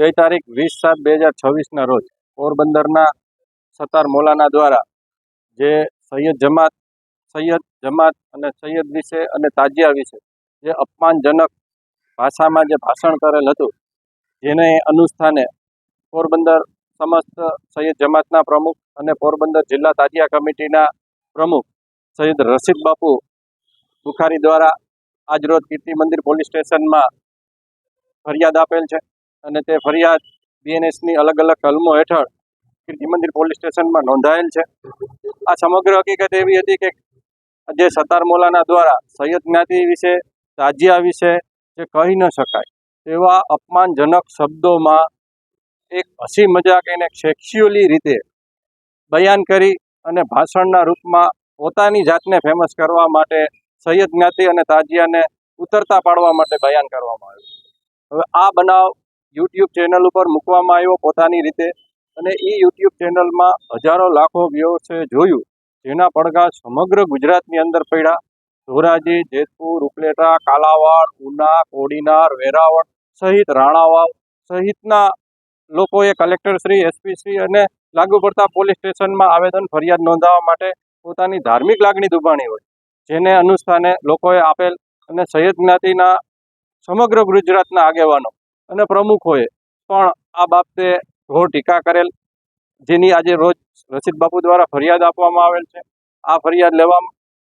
ગઈ તારીખ 20/7/2026ના રોજ પોરબંદરના સત્તાર મૌલાના દ્વારા જે સૈયદ જમાત અને સૈયદ વિશે અને તાજિયા વિશે જે અપમાનજનક ભાષામાં જે ભાષણ કરેલ હતું, જેને અનુસ્થાને પોરબંદર સમસ્ત સૈયદ જમાતના પ્રમુખ અને પોરબંદર જિલ્લા તાજિયા કમિટીના પ્રમુખ સૈયદ રશીદ બાપુ બુખારી દ્વારા આજરોજ કીર્તિ મંદિર પોલીસ સ્ટેશનમાં ફરિયાદ આપેલ છે અને તે ફરિયાદ બીએનએસની અલગ અલગ કલમો હેઠળ કીર્તિ મંદિર પોલીસ સ્ટેશનમાં નોંધાયેલ છે. આ સમગ્ર હકીકત એવી હતી કે જે સત્તાર મૌલાના દ્વારા સૈયદ જ્ઞાતિ વિશે, તાજિયા વિશે જે કહી ન શકાય તેવા અપમાનજનક શબ્દોમાં એક હસી મજાક એને સેક્સ્યુઅલી રીતે બયાન કરી અને ભાષણના રૂપમાં પોતાની જાતને ફેમસ કરવા માટે સૈયદ જ્ઞાતિ અને તાજિયાને ઉતરતા પાડવા માટે બયાન કરવામાં આવ્યું. હવે આ બનાવ યુટ્યુબ ચેનલ ઉપર મૂકવામાં આવ્યો પોતાની રીતે, અને એ યુટ્યુબ ચેનલમાં હજારો લાખો વ્યૂઅર્સે જોયું, જેના પડઘા સમગ્ર ગુજરાતની અંદર પડ્યા. ધોરાજી, જેતપુર, ઉપલેટા, કાલાવાડ, ઉના, કોડીનાર, વેરાવળ સહિત રાણાવાવ સહિતના લોકોએ કલેક્ટરશ્રી, એસપીશ્રી અને લાગુ પડતા પોલીસ સ્ટેશનમાં આવેદન ફરિયાદ નોંધાવવા માટે પોતાની ધાર્મિક લાગણી દુભાણી હોય, જેને અનુસ્થાને લોકોએ આપેલ અને સૈયદ જ્ઞાતિના સમગ્ર ગુજરાતના આગેવાનો અને પ્રમુખોએ પણ આ બાબતે ઘોર ટીકા કરેલ, જેની આજે રોજ રશીદ બાપુ દ્વારા ફરિયાદ આપવામાં આવેલ છે. આ ફરિયાદ લેવા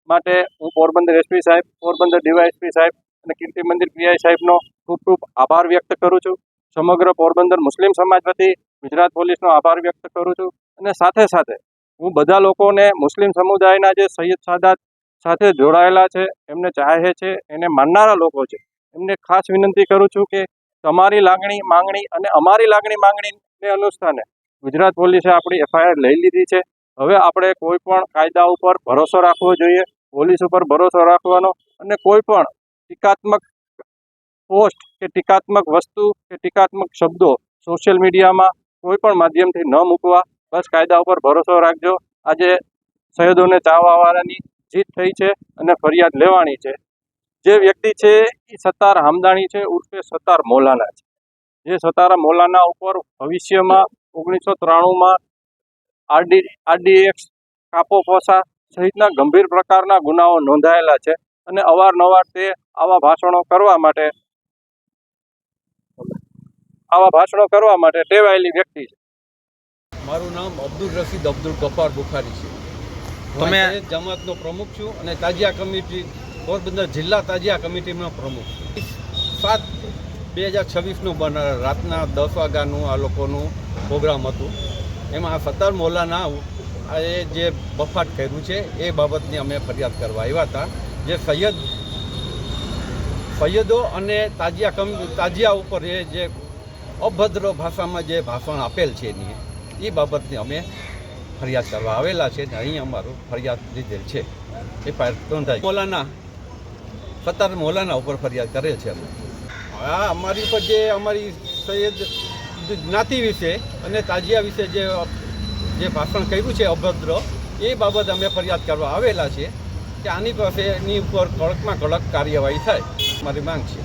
માટે હું પોરબંદર એસપી સાહેબ, પોરબંદર ડીવાયએસપી સાહેબ અને કીર્તિ મંદિર પીઆઈ સાહેબનો ખૂબ ખૂબ આભાર વ્યક્ત કરું છું. સમગ્ર પોરબંદર મુસ્લિમ સમાજ વતી ગુજરાત પોલીસનો આભાર વ્યક્ત કરું છું. અને સાથે સાથે હું બધા લોકોને, મુસ્લિમ સમુદાયના જે સૈયદ સાદાત સાથે જોડાયેલા છે, એમને ચાહે છે, એને માનનારા લોકો છે, એમને ખાસ વિનંતી કરું છું કે તમારી લાગણી માંગણી અને અમારી લાગણી માંગણીને અનુસ્થાને ગુજરાત પોલીસે આપણી એફઆઈઆર લઈ લીધી છે. હવે આપણે કોઈ પણ કાયદા ઉપર ભરોસો રાખવો જોઈએ, પોલીસ ઉપર ભરોસો રાખવાનો, અને કોઈ પણ ટીકાત્મક પોસ્ટ કે ટીકાત્મક વસ્તુ કે ટીકાત્મક શબ્દો સોશિયલ મીડિયામાં કોઈ પણ માધ્યમથી ન મૂકવા. બસ કાયદા ઉપર ભરોસો રાખજો. આજે સૈયદોને ચાહવાવાળાની જીત થઈ છે અને ફરિયાદ લેવાની છે. જે વ્યક્તિ છે એ સત્તાર હામદાણી છે, ઉર્ફે સત્તાર મૌલાના છે. જે સત્તાર મૌલાના ઉપર ભવિષ્યમાં 1993માં આરડીએક્સ, કાપો પોસા સહિતના ગંભીર પ્રકારના ગુનાઓ નોંધાયેલા છે, અને અવારનવાર તે આવા ભાષણો કરવા માટે ટેવાયેલી વ્યક્તિ છે. મારું નામ અબ્દુલ રશીદ અબ્દુલ ગફાર બુખારી છે. તમે જમાતનો પ્રમુખ છું અને તાજિયા કમિટી, પોરબંદર જિલ્લા તાજિયા કમિટીનો પ્રમુખ છું. 7/2026નું રાતના 10 વાગ્યાનું આ લોકોનું પ્રોગ્રામ હતું. એમાં સત્તાર મૌલાના એ જે બફાટ કર્યું છે એ બાબતની અમે ફરિયાદ કરવા આવ્યા હતા. જે સૈયદો અને તાજિયા ઉપર એ જે અભદ્ર ભાષામાં જે ભાષણ આપેલ છે એની એ બાબતની અમે ફરિયાદ કરવા આવેલા છે, ને અહીં અમારું ફરિયાદ લીધેલ છે. એફઆઈઆર નોંધાઈ સત્તાર મૌલાના ઉપર ફરિયાદ કરેલ છે અમે. આ અમારી ઉપર જે અમારી સૈયદ જ્ઞાતિ વિશે અને તાજિયા વિશે જે ભાષણ કર્યું છે અભદ્ર, એ બાબત અમે ફરિયાદ કરવા આવેલા છે કે આની પાસે એની ઉપર કડકમાં કડક કાર્યવાહી થાય, અમારી માંગ છે.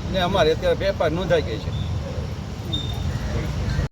અને અમારે અત્યારે એફઆઈઆર નોંધાઈ ગઈ છે.